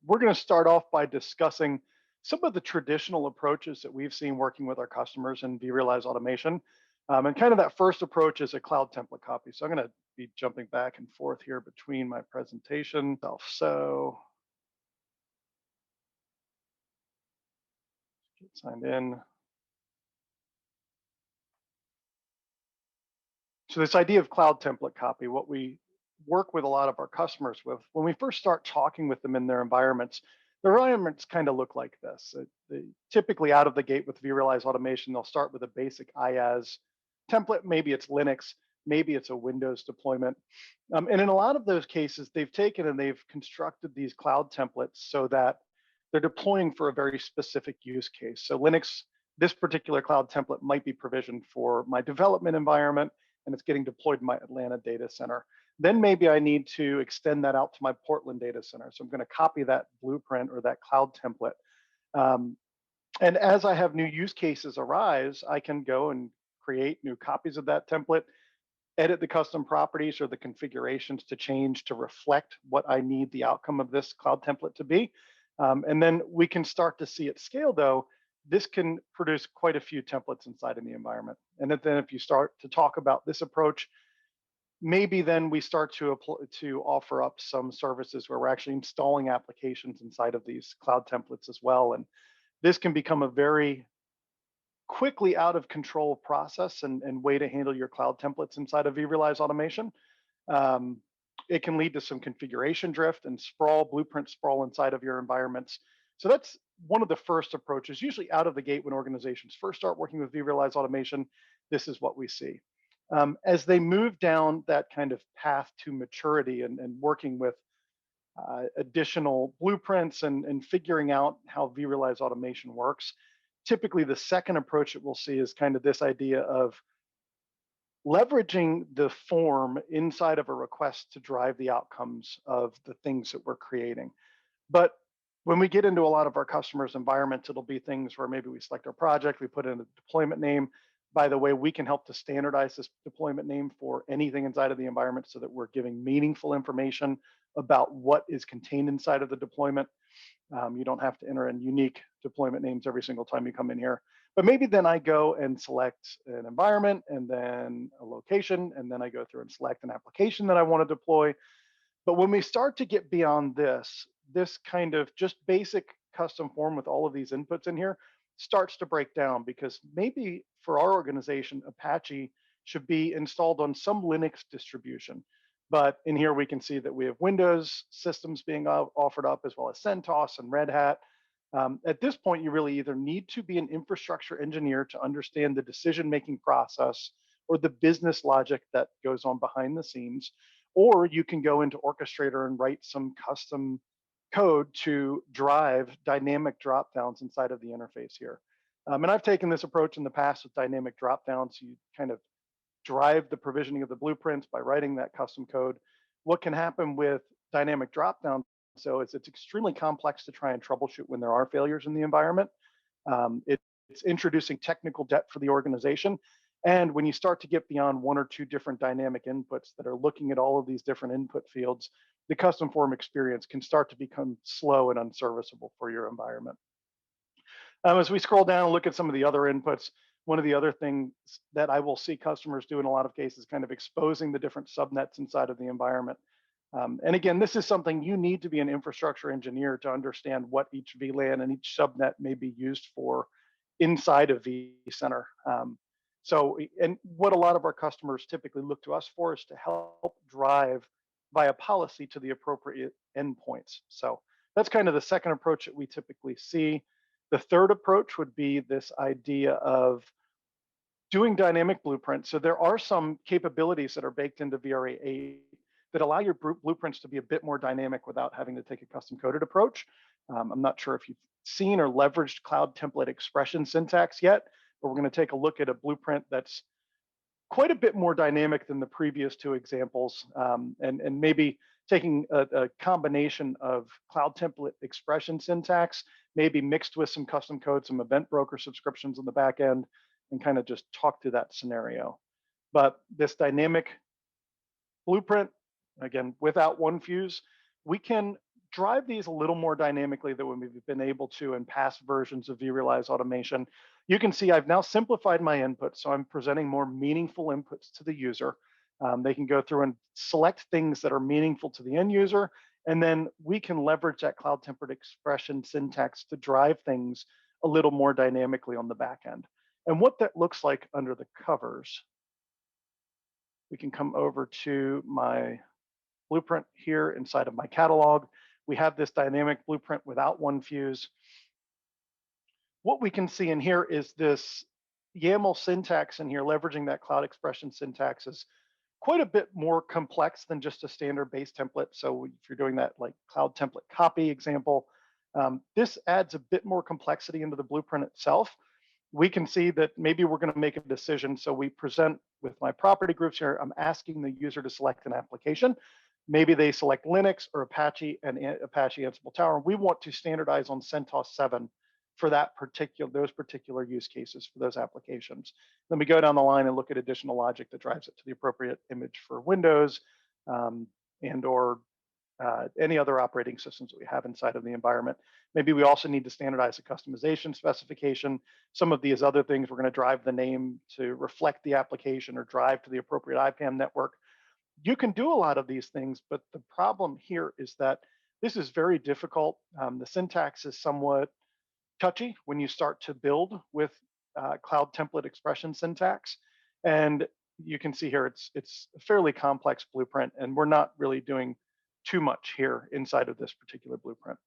we're going to start off by discussing some of the traditional approaches that we've seen working with our customers in vRealize automation. And kind of that first approach is a cloud template copy. So I'm going to be jumping back and forth here between my presentation. So get signed in. So this idea of cloud template copy, what we work with a lot of our customers with, when we first start talking with them in their environments kind of look like this. Typically out of the gate with vRealize automation, they'll start with a basic IaaS template. Maybe it's Linux, maybe it's a Windows deployment. And in a lot of those cases, they've taken and they've constructed these cloud templates so that they're deploying for a very specific use case. So Linux, this particular cloud template might be provisioned for my development environment, and it's getting deployed in my Atlanta data center. Then maybe I need to extend that out to my Portland data center. So I'm going to copy that blueprint or that cloud template. And as I have new use cases arise, I can go and create new copies of that template, edit the custom properties or the configurations to change to reflect what I need the outcome of this cloud template to be. And then we can start to see at scale, though, this can produce quite a few templates inside of the environment. And then if you start to talk about this approach, maybe then we start to offer up some services where we're actually installing applications inside of these cloud templates as well. And this can become a very quickly out of control process and way to handle your cloud templates inside of vRealize automation. It can lead to some configuration drift and sprawl, blueprint sprawl inside of your environments. So that's one of the first approaches, usually out of the gate when organizations first start working with vRealize automation. This is what we see. As they move down that kind of path to maturity and working with additional blueprints and figuring out how vRealize automation works, typically the second approach that we'll see is kind of this idea of leveraging the form inside of a request to drive the outcomes of the things that we're creating. But when we get into a lot of our customers' environments, it'll be things where maybe we select our project, we put in a deployment name. By the way, we can help to standardize this deployment name for anything inside of the environment so that we're giving meaningful information about what is contained inside of the deployment. You don't have to enter in unique deployment names every single time you come in here. But maybe then I go and select an environment and then a location, and then I go through and select an application that I want to deploy. But when we start to get beyond this kind of just basic custom form with all of these inputs in here starts to break down, because maybe for our organization, Apache should be installed on some Linux distribution. But in here, we can see that we have Windows systems being offered up, as well as CentOS and Red Hat. At this point, you really either need to be an infrastructure engineer to understand the decision-making process or the business logic that goes on behind the scenes, or you can go into Orchestrator and write some custom code to drive dynamic dropdowns inside of the interface here. And I've taken this approach in the past with dynamic dropdowns. You kind of drive the provisioning of the blueprints by writing that custom code. What can happen with dynamic dropdown, so it's extremely complex to try and troubleshoot when there are failures in the environment. It's introducing technical debt for the organization. And when you start to get beyond one or two different dynamic inputs that are looking at all of these different input fields, the custom form experience can start to become slow and unserviceable for your environment. As we scroll down and look at some of the other inputs, one of the other things that I will see customers do in a lot of cases, kind of exposing the different subnets inside of the environment. And again, this is something you need to be an infrastructure engineer to understand what each VLAN and each subnet may be used for inside of vCenter. And what a lot of our customers typically look to us for is to help drive via policy to the appropriate endpoints. So that's kind of the second approach that we typically see. The third approach would be this idea of doing dynamic blueprints. So there are some capabilities that are baked into vRA 8 that allow your blueprints to be a bit more dynamic without having to take a custom coded approach. I'm not sure if you've seen or leveraged cloud template expression syntax yet, but we're going to take a look at a blueprint that's quite a bit more dynamic than the previous two examples, and maybe taking a combination of cloud template expression syntax, maybe mixed with some custom code, some event broker subscriptions on the back end, and kind of just talk through that scenario. But this dynamic blueprint, again, without one fuse, we can drive these a little more dynamically than we've been able to in past versions of vRealize automation. You can see I've now simplified my input, so I'm presenting more meaningful inputs to the user. They can go through and select things that are meaningful to the end user, and then we can leverage that cloud template expression syntax to drive things a little more dynamically on the back end. And what that looks like under the covers, we can come over to my blueprint here inside of my catalog. We have this dynamic blueprint without one fuse. What we can see in here is this YAML syntax in here, leveraging that cloud expression syntax is quite a bit more complex than just a standard base template. So if you're doing that like cloud template copy example, this adds a bit more complexity into the blueprint itself. We can see that maybe we're going to make a decision. So we present with my property groups here. I'm asking the user to select an application. Maybe they select Linux or Apache and Apache Ansible Tower. We want to standardize on CentOS 7 for those particular use cases for those applications. Then we go down the line and look at additional logic that drives it to the appropriate image for Windows and or any other operating systems that we have inside of the environment. Maybe we also need to standardize a customization specification. Some of these other things, we're going to drive the name to reflect the application or drive to the appropriate IPAM network. You can do a lot of these things, but the problem here is that this is very difficult. The syntax is somewhat touchy when you start to build with cloud template expression syntax. And you can see here, it's a fairly complex blueprint, and we're not really doing too much here inside of this particular blueprint.